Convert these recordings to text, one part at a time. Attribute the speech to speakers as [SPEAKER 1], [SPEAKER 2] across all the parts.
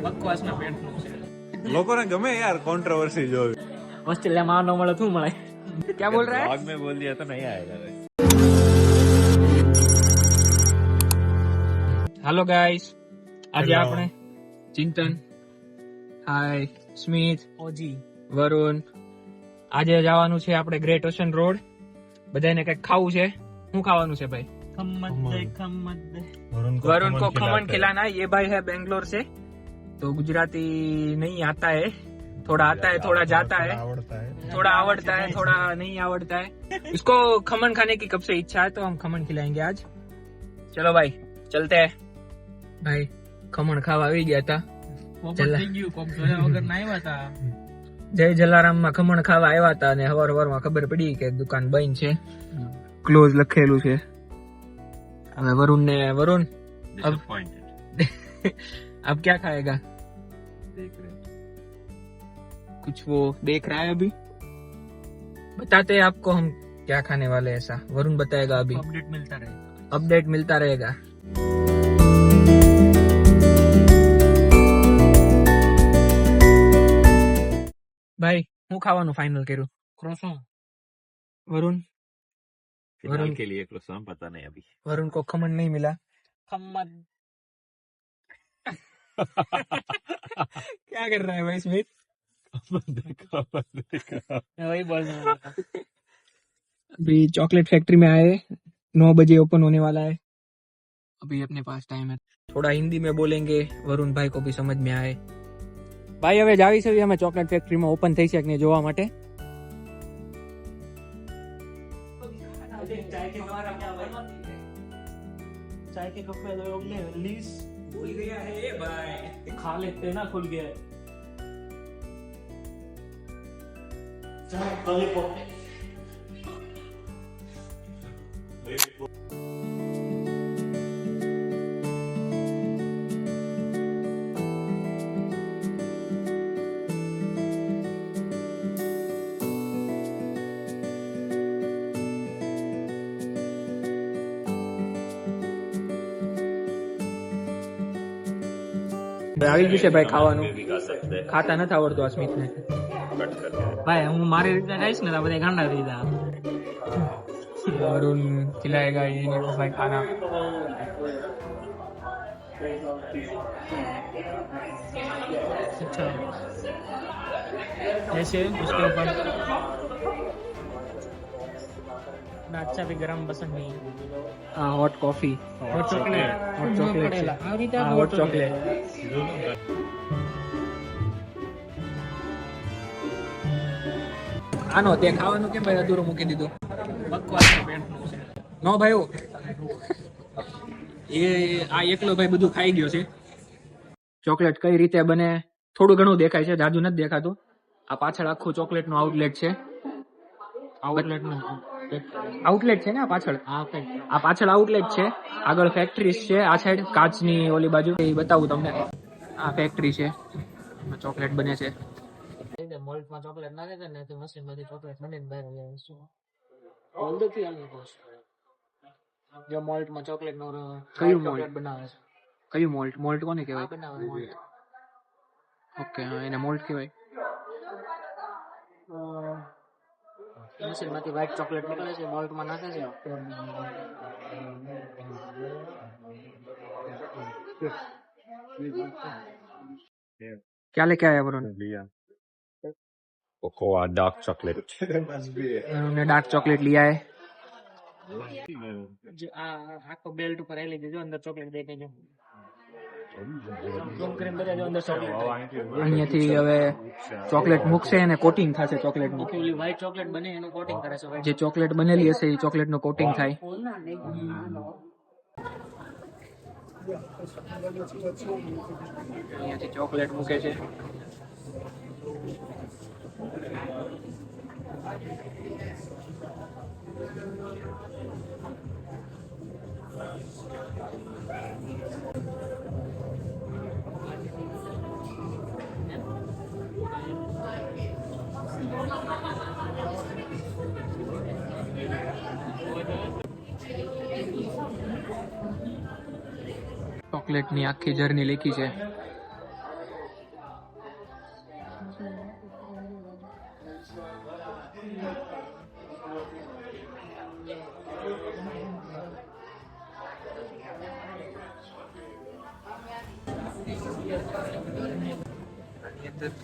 [SPEAKER 1] બકવાસના પેન્ટનું છે.
[SPEAKER 2] લોકોને ગમે યાર કોન્ટ્રોવર્સી જોવી.
[SPEAKER 1] ઓસ્ટ્રેલિયામાં ન મળે શું મળે? ક્યાં બોલ રહા હે?
[SPEAKER 2] ब्लॉग में बोल दिया तो नहीं आएगा.
[SPEAKER 1] હાલો ગાઈસ, આજે
[SPEAKER 2] Hello.
[SPEAKER 1] આપણે ચિંતન, હાય, સ્મિત, ઓજી, વરુણ, આજે જવાનું છે આપણે ગ્રેટ ઓશન રોડ. બધાને કઈક ખાવું છે. શું ખાવાનું છે ભાઈ? वरुण को खमन खिलाना है. ये भाई है बेंगलोर से, तो गुजराती नहीं आता है, थोड़ा आता है, थोड़ा जाता है, थोड़ा आवड़ता है, थोड़ा नहीं आवड़ता है. इसको खमन खाने की कब से इच्छा है, तो हम खमन खिलाएंगे आज. चलो भाई चलते हैं. भाई खमण ખાવા આવી ગયા હતા. જય જલારામ માં ખમણ ખાવા આવ્યા હતા અને હવાર ખબર પડી કે દુકાન બંધ છે, ક્લોઝ લખેલું છે. હવે वरुण अब क्या खाएगा? कुछ वो देख रहा है अभी. बताते हैं आपको हम क्या खाने वाले हैं. ऐसा वरुण बताएगा. अभी अपडेट मिलता रहेगा. भाई હું ખાવાનું ફાઇનલ કર્યું? ક્રોસોન. वरुण
[SPEAKER 2] फिलहाल के लिए क्रोसान पता नहीं अभी.
[SPEAKER 1] वरुण को खमन नहीं मिला. खमन क्या कर रहा है भाई स्मित? वही बोल रहा हूँ. अभी चॉकलेट फैक्ट्री में आए, 9 बजे ओपन होने वाला है. अभी अपने पास टाइम है. थोड़ा हिंदी में बोलेंगे, वरुण भाई को भी समझ में आए. ભાઈ હવે જાવી છે અમે ચોકલેટ ફેક્ટરીમાં ઓપન થઈ છે કે નહીં જોવા માટે. चाय के कप में लोग ने लीज भूल गया है ये भाई. खा लेते ना खुल गया है. આવી ગયું છે ભાઈ ખાવાનું. ખાતા નથી આવડતું આ સ્મિત ને. ભાઈ હું મારી રીતે ખાઈશ ને તો બધા ગાંડા થઈ જાય. वरुण खिलाएगा ये इनको भाई खाना. अच्छा ऐसे उसके ऊपर अच्छा भी गरम पसंद नहीं. हाँ hot coffee, hot chocolate, hot chocolate. આનો તે ખાવાનું કેમ ભાઈ અધૂરું મૂકી દીધું? બકવાસના પેન્ટનું છે. નો ભાઈ એ આ એકલો ભાઈ બધું ખાઈ ગયો છે. ચોકલેટ કઈ રીતે બને થોડું ઘણું દેખાય છે, જાજુ નથી દેખાતું. આ પાછળ આખું ચોકલેટ નું આઉટલેટ છે. આઉટલેટ છે ને આ પાછળ. આ પાછળ આઉટલેટ છે, આગળ ફેક્ટરી છે, આ સાઈડ કાચની ઓલી બાજુ. એ બતાવું તમને. આ ફેક્ટરી છે, ચોકલેટ બને છે. મોલ્ટમાં ચોકલેટ નાખે છે ને તો મશીનમાંથી ચોકલેટ બનીને બહાર આવે છે. ઓલરેડી આની કોસ જો મોલ્ટમાં ચોકલેટ નો કયું મોલ્ટ બનાવે છે? કયું મોલ્ટ? મોલ્ટ કોને કહેવાય? બનાવે મોલ્ટ. ઓકે હા એને મોલ્ટ કહેવાય. મશીનમાંથી વ્હાઈટ ચોકલેટ નીકળે છે, મોલ્ટમાં નાખે છે. क्या लेके आया वरुण?
[SPEAKER 2] Cocoa dark chocolate.
[SPEAKER 1] उन्होंने डार्क चॉकलेट लिया है. जो आखो बेल्ट ऊपर ले लीजिए, जो अंदर चॉकलेट देखे जो અહીંયાથી હવે ચોકલેટ મૂકશે અને કોટિંગ થશે ચોકલેટ નું. વ્હાઈટ ચોકલેટ બને એનું કોટિંગ કરે છે. જે ચોકલેટ બનેલી હશે એ ચોકલેટ નું કોટિંગ થાય. અહીંયાથી ચોકલેટ મૂકે છે. ચોકલેટની આખી જર્ની લખી છે.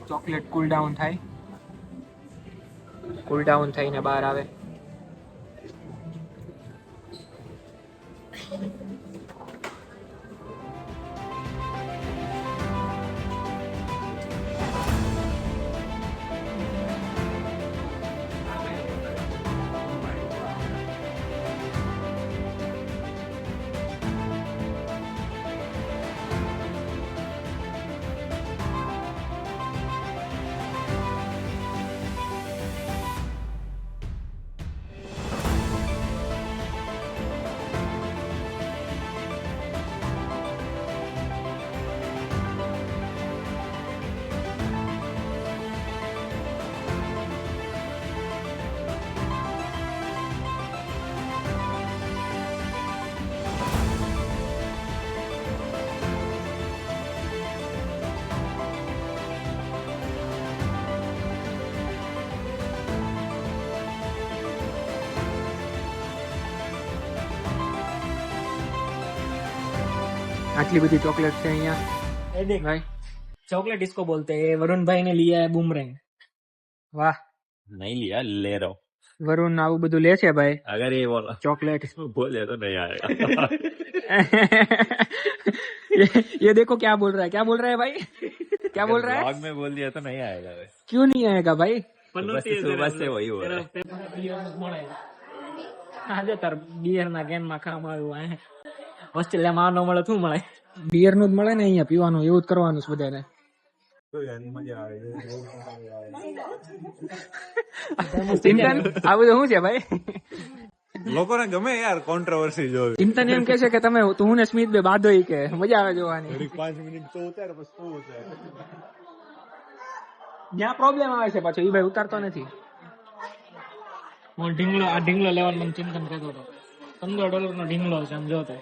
[SPEAKER 1] ચોકલેટ કુલ ડાઉન થાય, કુલ ડાઉન થઈને બહાર આવે. आटली बड़ी चॉकलेट है यहाँ. देख भाई, चॉकलेट इसको बोलते हैं. वरुण भाई ने लिया है बूमरैंग. वाह,
[SPEAKER 2] नहीं लिया, ले रहा हूँ.
[SPEAKER 1] वरुण आવું બધું લે છે ભાઈ.
[SPEAKER 2] अगर ये बोला
[SPEAKER 1] चॉकलेट
[SPEAKER 2] बोले तो नहीं आएगा.
[SPEAKER 1] ये देखो क्या बोल रहा है, क्या बोल रहा है भाई, क्या बोल रहा है.
[SPEAKER 2] ब्लॉग में बोल दिया तो नहीं आएगा.
[SPEAKER 1] क्यों नहीं आएगा भाई.
[SPEAKER 2] सुबह से वही हो रहा है.
[SPEAKER 1] આજે તાર બિયર ના કેન માં કામ આવ્યું હે. હોસ્ટેલ માં ન મળે શું મળે, બિયર નું જ મળે ને અહીંયા પીવાનું, એવું જ કરવાનું છે બધાને. ચિંતન આ બધું શું છે ભાઈ.
[SPEAKER 2] લોકોને ગમે યાર કોન્ટ્રોવર્સી જોવી.
[SPEAKER 1] ચિંતન એમ કે છે કે તમે તું ને સ્મિત બે બાંધો ઈ કે મજા આવે જોવાની.
[SPEAKER 2] 5 મિનિટ તો ઉતાર બસ શું ઉતાર.
[SPEAKER 1] જ્યાં પ્રોબ્લેમ આવે છે પાછો ઈ ભાઈ ઉતારતો નથી. ઢીંગલો આ ઢીંગલો લેવાનું મને ચિંતન કહેતો હતો. $15 નો ઢીંગલો છે સમજો તો.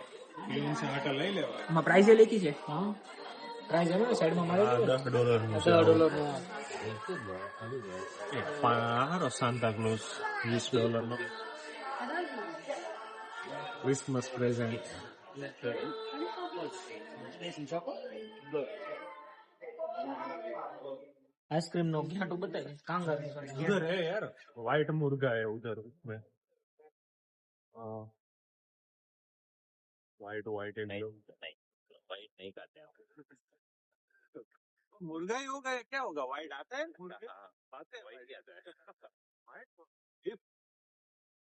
[SPEAKER 2] લઈ લેવા.
[SPEAKER 1] એમાં પ્રાઇઝ લખી છે. હા પ્રાઇઝ એનો સાઈડમાં મારેલું $10 નો.
[SPEAKER 2] હારો સાન્તા ક્લોઝ $20 નો ક્રિસમસ પ્રેઝન્ટ.
[SPEAKER 1] आइसक्रीम नो घाटू बताए कांगर
[SPEAKER 2] उधर है यार, व्हाइट मुर्गा है उधर उसमें. व्हाइट व्हाइट नहीं व्हाइट नहीं खाते हैं. मुर्गा ही होगा, क्या होगा, व्हाइट आता है मुर्गा. आते हैं व्हाइट आता है. व्हाइट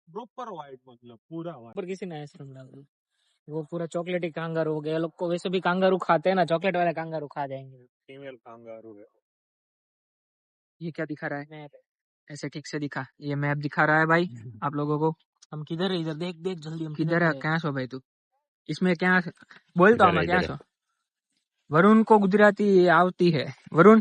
[SPEAKER 2] प्रॉपर व्हाइट मतलब पूरा व्हाइट.
[SPEAKER 1] पर किसी ने आइसक्रीम डाल दी, वो पूरा चॉकलेटी कांगारू हो गया. लोग को वैसे भी कांगारू खाते हैं ना, चॉकलेट वाले कांगारू खा जाएंगे.
[SPEAKER 2] फीमेल कांगारू है.
[SPEAKER 1] ये क्या दिखा रहा है मैप, ऐसे ठीक से दिखा. ये मैप दिखा रहा है भाई आप लोगों को. हम किधर है, इधर देख देख जल्दी. हम किधर है, क्या सो भाई तू इसमें क्या बोलता हूँ मैं, क्या सो. वरुण को गुजराती आवती है. वरुण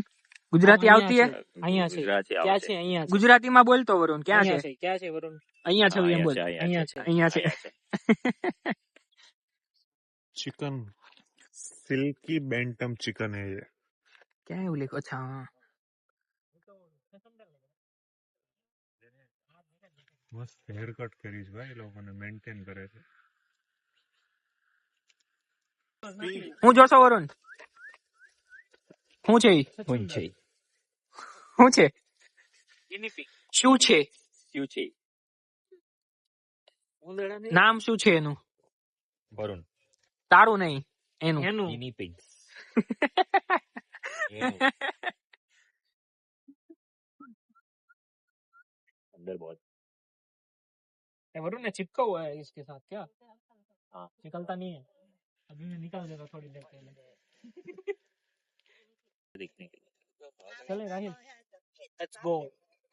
[SPEAKER 1] गुजराती આવતી है. અહીંયા છે ક્યાં છે, અહીંયા ગુજરાતીમાં બોલતો વરુણ. ક્યાં છે, ક્યાં છે વરુણ. અહીંયા છે એમ બોલ. અહીંયા છે, અહીંયા છે.
[SPEAKER 2] चिकन सिल्की बेंटम चिकन है ये.
[SPEAKER 1] क्या है वो लिखो. अच्छा हाँ
[SPEAKER 2] मस्त हेयर कट करीश भाई, लोगोने मेंटेन करे છે.
[SPEAKER 1] હું જોશો વરુણ શું છે
[SPEAKER 2] કોણ છે
[SPEAKER 1] શું છે શું છે
[SPEAKER 2] ક્યુ છે
[SPEAKER 1] નામ શું છે એનું.
[SPEAKER 2] વરુણ.
[SPEAKER 1] તારું નહીં એનું.
[SPEAKER 2] गिनी पिग्स. अंदर बहुत
[SPEAKER 1] वरुण ने चिपका हुआ है इसके साथ क्या. हाँ निकलता नहीं है. अभी मैं निकाल देगा थोड़ी देर पहले.
[SPEAKER 2] दिखने के लिए.
[SPEAKER 1] चले Rahil, let's go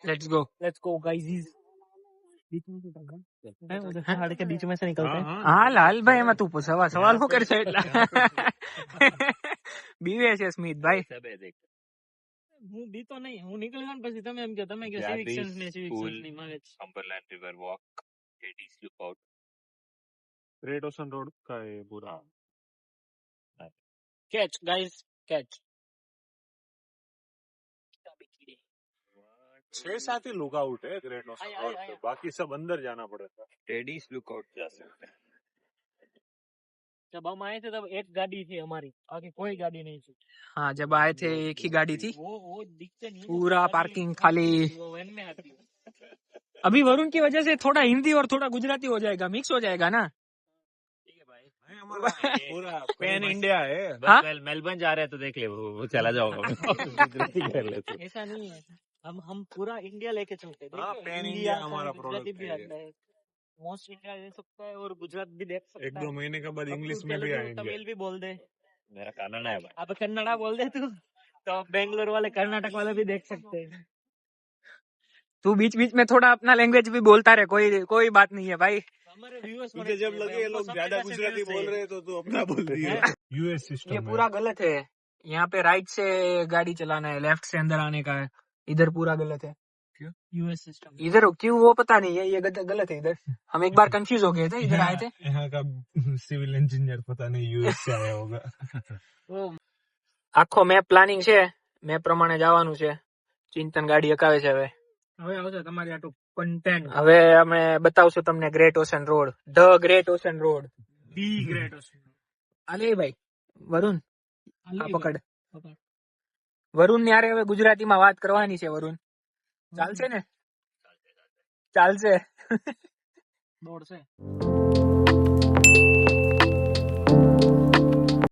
[SPEAKER 1] let's go let's go guys. बीच में से है उधर पहाड़ के बीच में से निकलते हैं. हाँ लाल भाई એમાં તું સવાલ શું કરશે એટલા. બીવે છે સ્મિત ભાઈ. હું બીતો નહીં, હું નીકળી જાઉં પછી તમે એમ કે સિવિક સેન્સ ને માગે છે.
[SPEAKER 2] Cumberland River Walk, Katie's Lookout. Great ocean road का है पूरा.
[SPEAKER 1] Catch guys catch.
[SPEAKER 2] 6-7 ही लुकआउट है ग्रेट ओशन रोड पे, बाकी सब अंदर जाना पड़ेगा. टेडीज लुकआउट जा सकते हैं.
[SPEAKER 3] जब हम आए थे तब एक गाड़ी थी हमारी, आगे कोई गाड़ी नहीं थी।
[SPEAKER 1] हाँ, जब आए थे एक ही गाड़ी थी,
[SPEAKER 3] वो दिखते नहीं,
[SPEAKER 1] पूरा
[SPEAKER 3] गाड़ी
[SPEAKER 1] पार्किंग खाली।
[SPEAKER 3] वो वैन में आती।
[SPEAKER 1] अभी वरुण की वजह से थोड़ा हिंदी और थोड़ा गुजराती हो जाएगा, मिक्स हो जाएगा ना।
[SPEAKER 3] ठीक है भाई,
[SPEAKER 2] भाई हमारा पूरा पैन इंडिया है।
[SPEAKER 1] हाँ?
[SPEAKER 3] मेलबर्न जा रहे हैं तो देख ले, वो चला जाऊंगा गुजराती कर लेते। ऐसा नहीं है, हम पूरा इंडिया लेके चलते हैं।
[SPEAKER 2] हाँ,
[SPEAKER 3] देखिए,
[SPEAKER 2] पैन
[SPEAKER 3] हिंदी
[SPEAKER 2] इंडिया
[SPEAKER 3] आता है,
[SPEAKER 2] हमारा
[SPEAKER 3] गुजराती
[SPEAKER 2] प्रोडक्ट
[SPEAKER 3] भी
[SPEAKER 2] है।
[SPEAKER 3] आता है, मोस्ट इंडिया दे सकता है और गुजरात भी देख सकता है।
[SPEAKER 2] 1-2 महीने के बाद
[SPEAKER 3] अब
[SPEAKER 2] इंग्लिश
[SPEAKER 3] तू
[SPEAKER 2] में भी
[SPEAKER 3] तेलुगु,
[SPEAKER 2] आएंगे।
[SPEAKER 3] तमिल भी बोल दे। मेरा कन्नड़ा है भाई। अब कन्नड़ा बोल दे तू, तो बेंगलोर वाले, कर्नाटक वाले भी देख सकते हैं।
[SPEAKER 1] तू बीच बीच में थोड़ा अपना लैंग्वेज भी बोलता रहे, कोई बात नहीं है भाई।
[SPEAKER 3] हमारे व्यूअर्स
[SPEAKER 2] तुझे जब लगे ये लोग ज्यादा गुजराती बोल रहे हैं तो तू अपना बोल दिया। यूएस
[SPEAKER 1] ये
[SPEAKER 2] सिस्टम
[SPEAKER 1] पूरा गलत है। यहाँ पे राइट से गाड़ी चलाना है, लेफ्ट से अंदर आने का है। इधर पूरा गलत है।
[SPEAKER 3] US system.
[SPEAKER 1] इधर क्यों वो पता नहीं है, ये गलत है इधर। हम एक बार कंफ्यूज हो गए थे, इधर आए थे।
[SPEAKER 2] यहाँ का सिविल इंजीनियर पता नहीं यूएस से आया होगा।
[SPEAKER 1] આખો મેપ પ્લાનિંગ છે, મેપ પ્રમાણે જવાનું છે. ચિંતન ગાડી હકાવે છે હવે.
[SPEAKER 3] હવે આવશે તમારી આટલું કન્ટેન્ટ.
[SPEAKER 1] હવે અમે બતાવશું તમને Great Ocean Road, the Great Ocean Road.
[SPEAKER 3] Be Great Ocean.
[SPEAKER 1] અલે ભાઈ વરુણ, આ પકડ. વરુણ ને યારે હવે ગુજરાતીમાં વાત કરવાની છે. વરુણ ચાલશે ને? ચાલશે.
[SPEAKER 3] દોડશે.